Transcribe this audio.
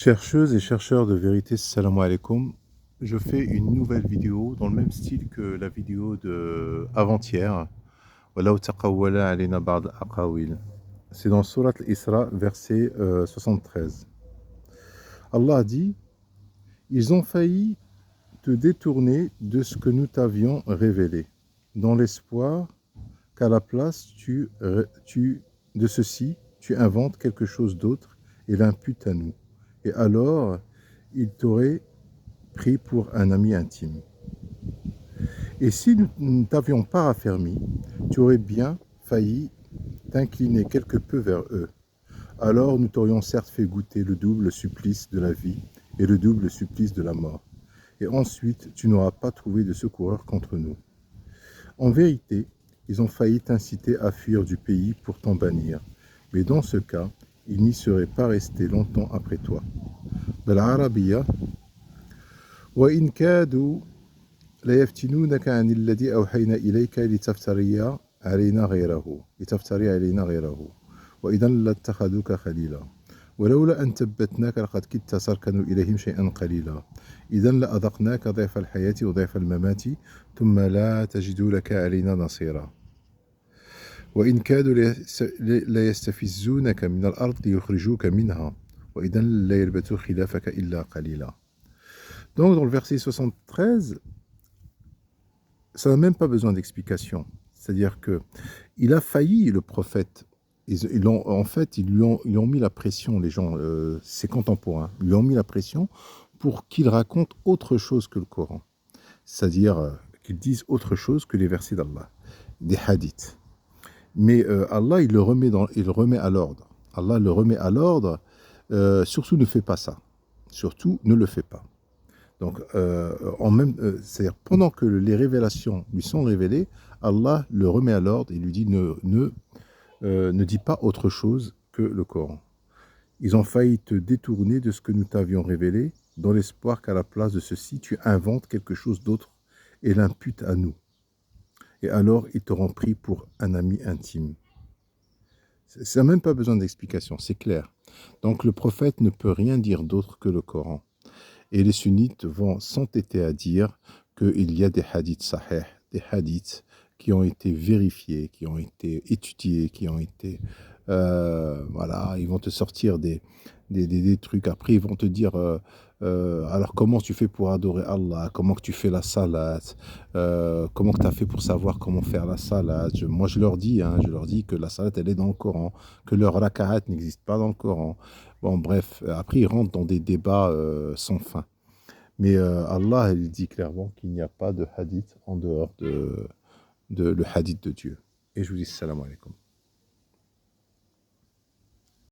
Chercheuses et chercheurs de vérité, salam alaikum. Je fais une nouvelle vidéo dans le même style que la vidéo de avant-hier. Walau taqawwala alayna ba'd aqawil. C'est dans Surat al-Isra, verset 73. Allah dit: ils ont failli te détourner de ce que nous t'avions révélé, dans l'espoir qu'à la place de ceci, tu inventes quelque chose d'autre et l'imputes à nous. Et alors, il t'aurait pris pour un ami intime. Et si nous ne t'avions pas raffermi, tu aurais bien failli t'incliner quelque peu vers eux. Alors nous t'aurions certes fait goûter le double supplice de la vie et le double supplice de la mort. Et ensuite, tu n'auras pas trouvé de secoureur contre nous. En vérité, ils ont failli t'inciter à fuir du pays pour t'en bannir. Mais dans ce cas, ils n'y seraient pas restés longtemps après toi. بالعربية وإن كادوا ليفتنونك عن الذي أوحينا إليك لتفتري علينا غيره وإذا لاتخذوك خليلا ولولا أن ثبتناك لقد كدت تركن إليهم شيئا قليلا إذا لأذقناك ضعف الحياة وضعف الممات ثم لا تجد لك علينا نصيرا وإن كادوا ليستفزونك من الأرض ليخرجوك منها وإذا لا يلبثوا خلافك إلا قليلا. Donc dans le verset 73, ça n'a même pas besoin d'explication. C'est-à-dire que il a failli, le prophète. En fait, ils lui ont mis la pression, les gens, ses contemporains, lui ont mis la pression pour qu'il raconte autre chose que le Coran. C'est-à-dire qu'il dise autre chose que les versets d'Allah, des hadiths. Mais Allah, il le remet à l'ordre. Allah le remet à l'ordre. Surtout ne fais pas ça. Surtout ne le fais pas. Donc, c'est-à-dire pendant que les révélations lui sont révélées, Allah le remet à l'ordre et lui dit ne dis pas autre chose que le Coran. Ils ont failli te détourner de ce que nous t'avions révélé, dans l'espoir qu'à la place de ceci, tu inventes quelque chose d'autre et l'imputes à nous. Et alors, ils t'auront pris pour un ami intime. Ça n'a même pas besoin d'explication, c'est clair. Donc, le prophète ne peut rien dire d'autre que le Coran. Et les sunnites vont s'entêter à dire qu'il y a des hadiths sahih, des hadiths qui ont été vérifiés, qui ont été étudiés, qui ont été... voilà, ils vont te sortir des trucs. Après, ils vont te dire, alors comment tu fais pour adorer Allah, comment que tu fais la salat, comment que tu as fait pour savoir comment faire la salat. Moi, je leur dis que la salat, elle est dans le Coran, que le raka'at n'existe pas dans le Coran. Bon, bref, après, ils rentrent dans des débats sans fin. Mais Allah, il dit clairement qu'il n'y a pas de hadith en dehors de le hadith de Dieu. Et je vous dis salam alaikum.